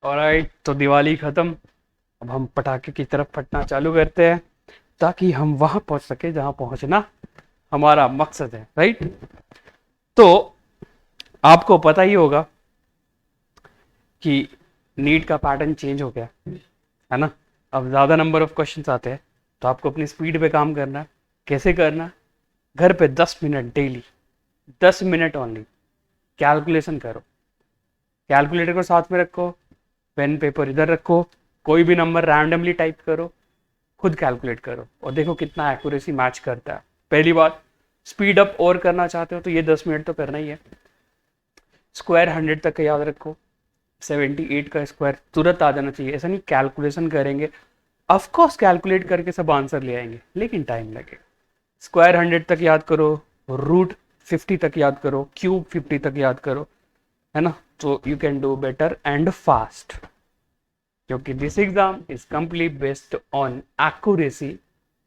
Alright, तो दिवाली खत्म। अब हम पटाखे की तरफ फटना चालू करते हैं ताकि हम वहां पहुंच सके जहां पहुंचना हमारा मकसद है, राइट। तो आपको पता ही होगा कि नीट का पैटर्न चेंज हो गया है ना। अब ज्यादा नंबर ऑफ क्वेश्चंस आते हैं, तो आपको अपनी स्पीड पे काम करना है। कैसे करना है? घर पे 10 minute daily, 10 minute only calculation करो। कैलकुलेटर को साथ में रखो, पेन पेपर इधर रखो, कोई भी नंबर रैंडमली टाइप करो, खुद कैलकुलेट करो और देखो कितना एक्यूरेसी मैच करता है। पहली बात, स्पीड अप और करना चाहते हो तो ये 10 मिनट तो करना ही है। स्क्वायर 100 तक का याद रखो, 78 का स्क्वायर तुरंत आ जाना चाहिए। ऐसा नहीं कैलकुलेशन करेंगे, ऑफकोर्स कैलकुलेट करके सब आंसर ले आएंगे लेकिन टाइम लगेगा। स्क्वायर 100 तक याद करो, रूट 50 तक याद करो, क्यूब 50 तक याद करो, है ना। तो you can do better and fast, क्योंकि this exam is complete based on accuracy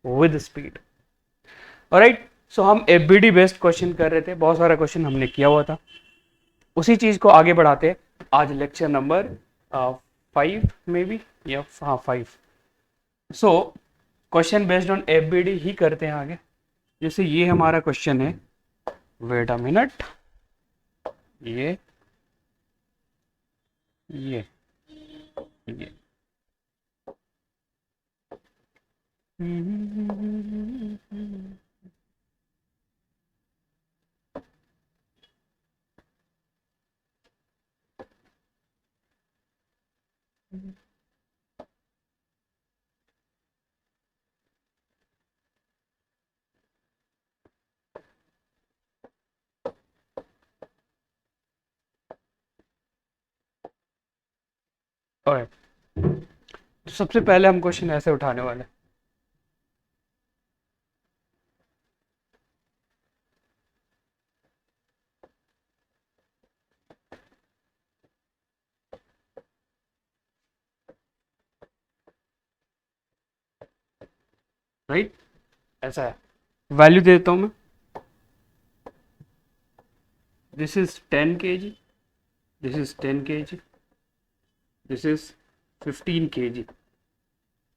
with speed. Alright, so हम एफबीडी बेस्ड क्वेश्चन कर रहे थे, बहुत सारा क्वेश्चन हमने किया हुआ था, उसी चीज को आगे बढ़ाते आज लेक्चर नंबर 5 में भी, या हाँ 5। So question based on FBD ही करते हैं आगे। जैसे ये हमारा क्वेश्चन है, वेट अ मिनट, ये ये ये और तो सबसे पहले हम क्वेश्चन ऐसे उठाने वाले, राइट। ऐसा है, वैल्यू दे देता हूं मैं। This is 10 kg, this is 10 kg, this is 15 kg,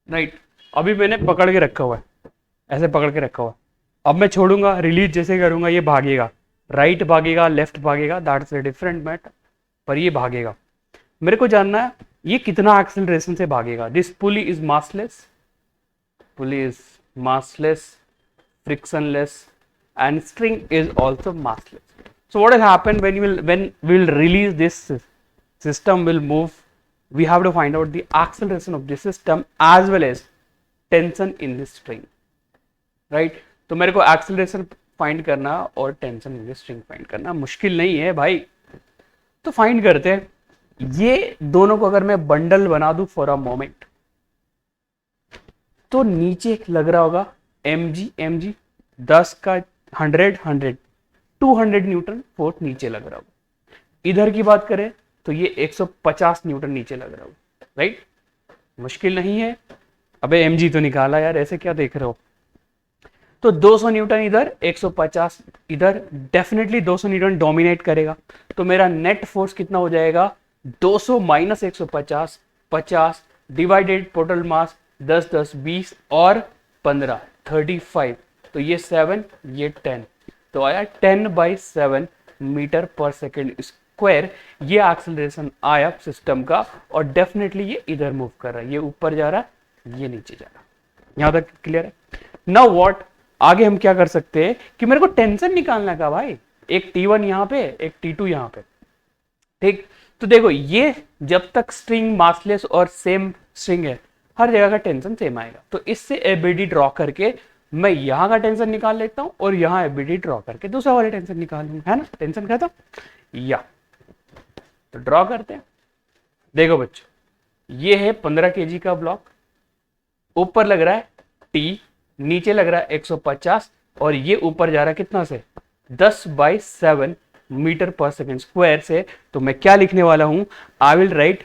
right. अभी मैंने पकड़ के रखा हुआ है, ऐसे पकड़ के रखा हुआ है। अब मैं छोड़ूंगा, रिलीज जैसे करूंगा ये भागेगा, राइट भागेगा, लेफ्ट भागेगा, दैट्स अ डिफरेंट मैटर, पर ये भागेगा। मेरे को जानना है ये कितना एक्सेलरेशन से भागेगा। This pulley is massless, pulley is massless, frictionless, and string is also massless. So what will happen when we will release this system will move? We have to find out the acceleration of this system as well as tension in this string, right? तो मेरे को acceleration find करना और tension in this string find करना मुश्किल नहीं है भाई। तो फाइंड करते हैं ये दोनों को। अगर मैं बंडल बना दूं फॉर अ मोमेंट, तो नीचे लग रहा होगा mg 10 का 100 200 न्यूटन फोर्स नीचे लग रहा होगा। इधर की बात करें तो ये 150 न्यूटन नीचे लग रहा होगा, राइट। मुश्किल नहीं है। अबे mg तो निकाला यार, ऐसे क्या देख रहे हो। तो 200 न्यूटन इधर, 150 इधर, डेफिनेटली 200 न्यूटन डोमिनेट करेगा। तो मेरा नेट फोर्स कितना हो जाएगा, 200 माइनस 150, 50 डिवाइडेड टोटल मास 10 10 20 और 15 35। तो ये 7 ये 10, तो आया 10/7 मीटर पर सेकेंड स्क्वायर। ये एक्सेलरेशन आया सिस्टम का, और डेफिनेटली ये इधर मूव कर रहा है, ये ऊपर जा रहा है, ये नीचे जा रहा है। यहां तक क्लियर है। नाउ व्हाट, आगे हम क्या कर सकते हैं कि मेरे को टेंशन निकालना का भाई, एक T1 यहां पे, एक T2 यहां पे, ठीक। तो देखो ये जब तक स्ट्रिंग मासलेस और सेम स्ट्रिंग है, हर जगह का टेंशन सेम आएगा। तो इससे एबीडी ड्रॉ करके मैं यहां का टेंशन निकाल लेता हूं और यहां एबीडी ड्रॉ करके दूसरा वाले टेंशन निकाल लूंगा, है ना। टेंशन खत्म। या तो ड्रॉ करते हैं। देखो बच्चों, ये है 15 kg का ब्लॉक, ऊपर लग रहा है T, नीचे लग रहा है 150, और ये ऊपर जा रहा है कितना से, 10/7 मीटर पर सेकेंड स्क्वायर से। तो मैं क्या लिखने वाला हूं, आई विल राइट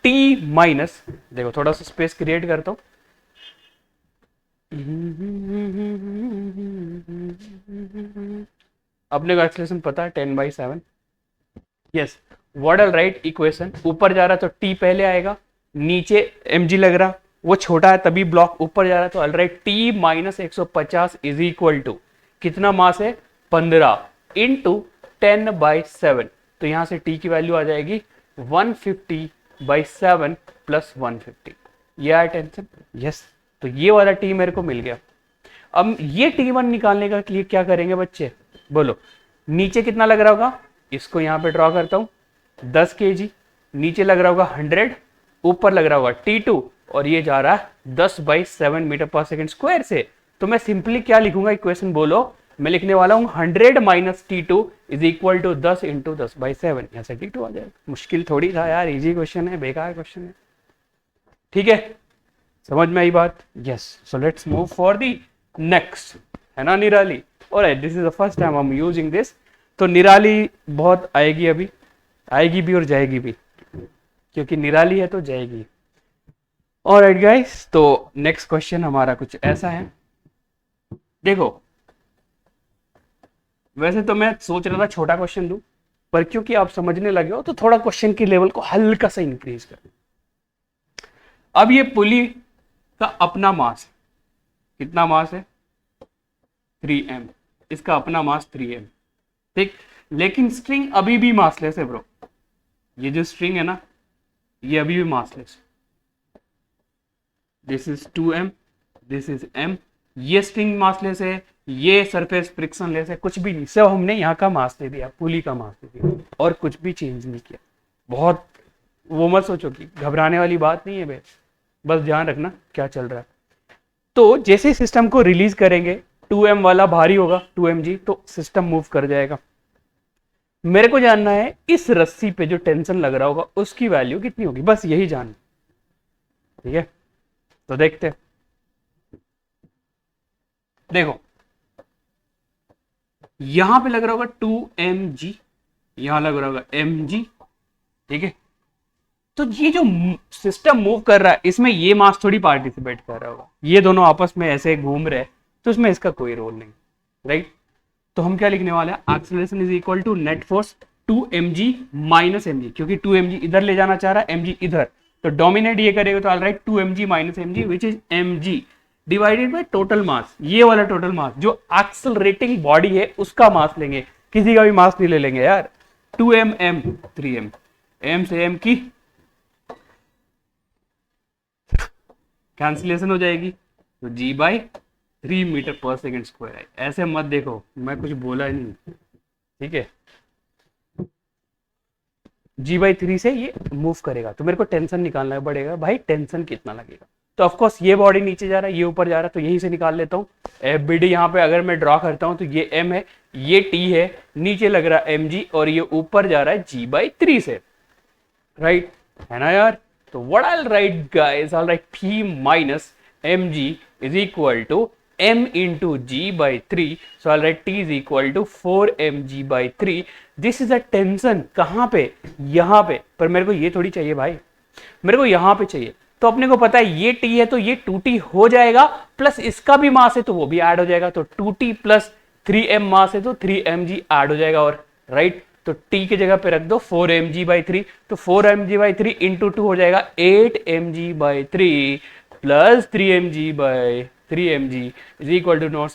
T माइनस, देखो थोड़ा सा स्पेस क्रिएट करता हूं, अपने को एक्सेलरेशन पता है 10/7, yes. What are right equation, ऊपर जा रहा तो टी पहले आएगा, नीचे mg लग रहा, वो छोटा है तभी ब्लॉक ऊपर जा रहा, तो alright T minus 150 is equal to कितना मास है 15 इंटू 10/7, तो यहां से टी की वैल्यू आ जाएगी 150/7 प्लस 150। ये आया टेंशन, यस। तो ये वाला टी मेरे को मिल गया। अब ये T1 निकालने के लिए क्या करेंगे बच्चे, बोलो। नीचे कितना लग रहा होगा, इसको यहां पे ड्रॉ करता हूं 10 kg, नीचे लग रहा होगा 100, ऊपर लग रहा होगा T2, और ये जा रहा है 10/7 मीटर पर सेकंड स्क्वायर से। तो मैं सिंपली क्या लिखूंगा इक्वेशन, बोलो। मैं लिखने वाला हूं 100 minus T2 is equal to 10 into 10/7, यहां से T2 आ जाएगा। मुश्किल थोड़ी था यार, इजी क्वेश्चन है, बेकार क्वेश्चन है। ठीक है, समझ में आई बात? Yes. So let's move for the next, है ना निराली। Alright, this is the first time I am using this. तो निराली बहुत आएगी, अभी आएगी भी और जाएगी भी, क्योंकि निराली है तो जाएगी। ऑलराइट गाइस, तो नेक्स्ट क्वेश्चन हमारा कुछ ऐसा है। देखो, वैसे तो मैं सोच रहा था छोटा क्वेश्चन दूं, पर क्योंकि आप समझने लगे हो तो थोड़ा क्वेश्चन की लेवल को हल्का सा इंक्रीज कर। अब ये पुली का अपना मास कितना मास है 3m, इसका अपना मास 3m, ठीक। लेकिन स्ट्रिंग अभी भी मासलेस है ब्रो, ये जो स्ट्रिंग है ना ये अभी भी massless. This is 2m, this is m, ये स्ट्रिंग मासलेस है, ये सरफेस फ्रिक्शन लेस है, कुछ भी नहीं, सब हमने यहाँ का मास दे दिया, पुली का मास दे दिया और कुछ भी चेंज नहीं किया। बहुत वो मत सोचो कि घबराने वाली बात नहीं है बे, बस ध्यान रखना क्या चल रहा है। तो जैसे सिस्टम को रिलीज करेंगे 2m वाला भारी होगा 2mg, तो सिस्टम मूव कर जाएगा। मेरे को जानना है इस रस्सी पे जो टेंशन लग रहा होगा उसकी वैल्यू कितनी होगी, बस यही जानना। ठीक है, तो देखते हैं। देखो, यहां पे लग रहा होगा 2mg, यहां लग रहा होगा mg, ठीक है। तो ये जो सिस्टम मूव कर रहा है इसमें ये मास थोड़ी पार्टिसिपेट कर रहा होगा, ये दोनों आपस में ऐसे घूम रहे हैं, तो इसमें इसका कोई रोल नहीं, राइट। तो हम क्या लिखने वाले हैं, acceleration is equal to net force 2mg minus mg, क्योंकि 2mg इधर ले जाना चाह रहा है, mg इधर, तो डोमिनेट ये करेगा, तो alright 2mg minus mg which is mg divided by total mass, ये वाला टोटल मास जो एक्सेलरेटिंग बॉडी है उसका मास लेंगे, किसी का भी मास नहीं ले लेंगे यार। 2m m 3m, m से m की कैंसिलेशन हो जाएगी, तो g/3 मीटर पर सेकंड स्क्वायर है। ऐसे मत देखो, मैं कुछ बोला ही नहीं, ठीक है। g/3 से ये मूव करेगा, तो मेरे को टेंशन निकालना पड़ेगा भाई, टेंशन कितना लगेगा। तो ऑफकोर्स ये बॉडी नीचे जा रहा है, ये ऊपर जा रहा है, तो यहीं से निकाल लेता हूँ। FBD यहाँ पे अगर मैं ड्रॉ करता हूँ तो ये m है, ये t है, नीचे लग रहा है mg, और ये ऊपर जा रहा है g/3 से, राइट, है ना यार। तो what I will write guys, I write p minus mg is equal to m into g/3, so I'll write t is equal to 4mg/3. This is a tension, कहाँ पे, यहाँ पे, पर मेरे को ये थोड़ी चाहिए भाई, मेरे को यहाँ पे चाहिए। तो अपने को पता है ये t है तो ये 2t हो जाएगा, प्लस इसका भी मास है तो वो भी ऐड हो जाएगा, तो 2t प्लस 3m मास है तो 3mg ऐड हो जाएगा, और राइट, तो t की जगह पे रख दो 4mg/3, तो 4mg/3 इंटू 2 हो जाएगा 8mg/3 plus 3mg/3mg is equal to 9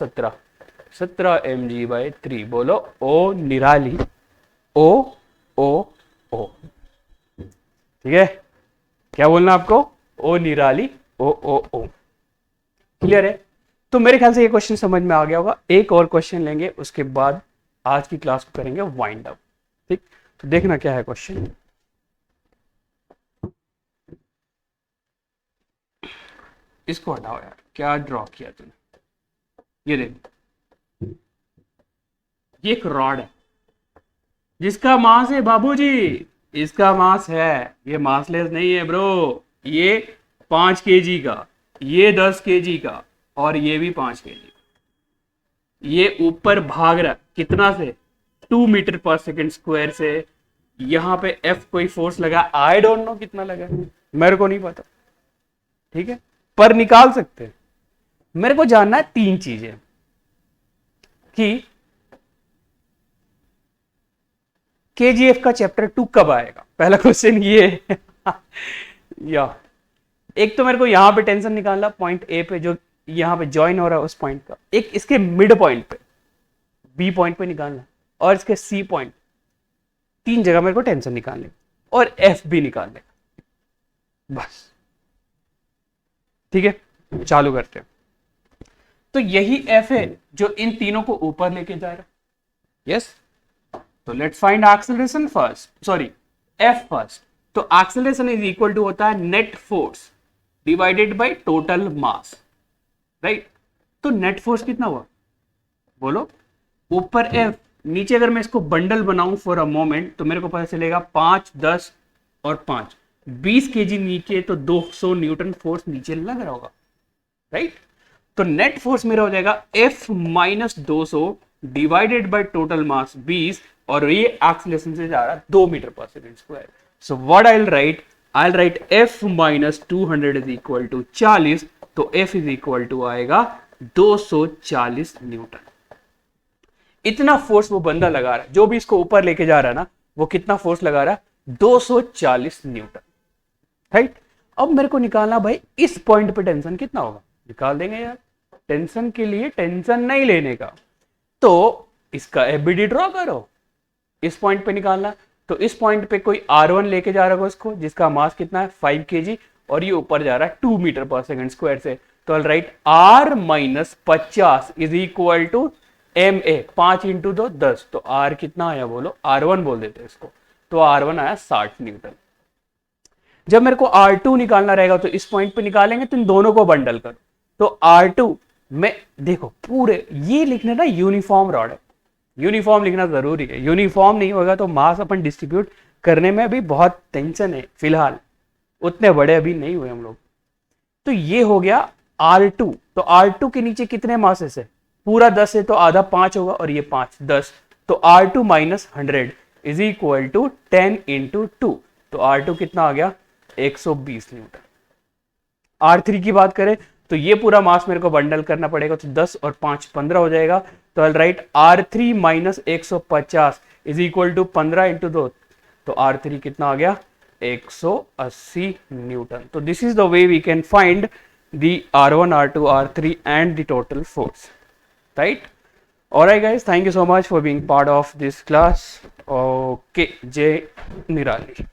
17 mg/3। बोलो ओ निराली, ओ ओ ओ, ठीक है। क्या बोलना आपको, ओ निराली, ओ ओ ओ, क्लियर है। तो मेरे ख्याल से ये क्वेश्चन समझ में आ गया होगा। एक और क्वेश्चन लेंगे, उसके बाद आज की क्लास को करेंगे वाइंड अप, ठीक। तो देखना क्या है क्वेश्चन, इसको हटाओ यार, क्या ड्रॉ किया तूने, ये देख, ये एक रॉड है जिसका मास है बाबूजी, इसका मास है, ये मासलेस नहीं है ब्रो, ये 5 kg का, ये 10 kg का, और ये भी 5 kg का। ये ऊपर भाग रहा कितना से, 2 मीटर पर सेकंड स्क्वायर से। यहां पे F कोई फोर्स लगा, आई डोंट नो कितना लगा, मेरे को नहीं पता, ठीक है, पर निकाल सकते हैं। मेरे को जानना है 3 चीजें, कि केजीएफ का चैप्टर 2 कब आएगा, पहला क्वेश्चन ये है। या एक तो मेरे को यहां पे टेंशन निकालना पॉइंट ए पे जो यहां पे ज्वाइन हो रहा है उस पॉइंट का, एक इसके मिड पॉइंट पे बी पॉइंट पे निकालना, और इसके सी पॉइंट, 3 जगह मेरे को टेंशन निकालने, और एफ भी निकालने, बस। ठीक है, चालू करते हैं। तो यही एफ है जो इन तीनों को ऊपर लेके जा रहा है। यस, तो let's find acceleration first, sorry F first. तो एक्सेलरेशन इज इक्वल टू होता है net force divided by total mass, right. तो नेट फोर्स कितना हुआ बोलो, ऊपर एफ, नीचे अगर मैं इसको बंडल बनाऊं फॉर अ मोमेंट तो मेरे को पता चलेगा 5, 10 और 5, 20 केजी नीचे, तो 200 न्यूटन फोर्स नीचे लग रहा होगा, राइट। तो नेट फोर्स मेरा हो जाएगा F minus 200 divided by total mass 20, और ये एक्सीलरेशन से जा रहा है 2 मीटर पर second square. So what I will write F minus 200 is equal to 40, तो F इज इक्वल टू आएगा 240 न्यूटन। इतना फोर्स वो बंदा लगा रहा है, जो भी इसको ऊपर लेके जा रहा है ना, वो कितना फोर्स लगा रहा है, 240 न्यूटन, राइट। अब मेरे को निकालना भाई इस पॉइंट पे टेंशन कितना होगा, निकाल देंगे यार। टेंशन के लिए टेंशन नहीं लेने का, तो इसका एफबीडी ड्रॉ करो, इस पॉइंट पे निकालना। तो इस पॉइंट पे कोई R1 लेके जा रहा होगा इसको, जिसका मास कितना है 5 kg, और ये ऊपर जा रहा है 2 मीटर पर सेकंड स्क्वायर से। तो I write R minus 50 is equal to MA, 5 into 2 10, तो R कितना आया बोलो, R1 बोल देते हैं इसको, तो R1 आया 60 न्यूटन। जब मेरे को R2 निकालना रहेगा तो इस पॉइंट पे निकालेंगे, तो इन दोनों को बंडल करो। तो R2 में देखो पूरे ये लिखने ना यूनिफॉर्म रॉड है, यूनिफॉर्म लिखना जरूरी है, यूनिफॉर्म नहीं होगा तो मास अपन डिस्ट्रीब्यूट करने में अभी बहुत टेंशन है, फिलहाल उतने बड़े अभी नहीं हुए हम लोग। तो ये हो गया R2, तो R2 के नीचे कितने मासेस है, पूरा 10 है तो आधा 5 होगा, और ये 5 10, तो R2 minus 100 is equal to 10 into 2, तो R2 कितना आ गया 120 न्यूटन। R3 की बात करें तो ये पूरा मास मेरे को बंडल करना पड़ेगा, तो 10 और 5 15 हो जाएगा, तो I write R3 minus 150 is equal to 15 into 2, तो R3 कितना आ गया 180 न्यूटन। तो this is the way we can find the R1, R2, R3 and the total force, right? Alright guys, thank you so much for being part of this class. Okay, Jay Nirali.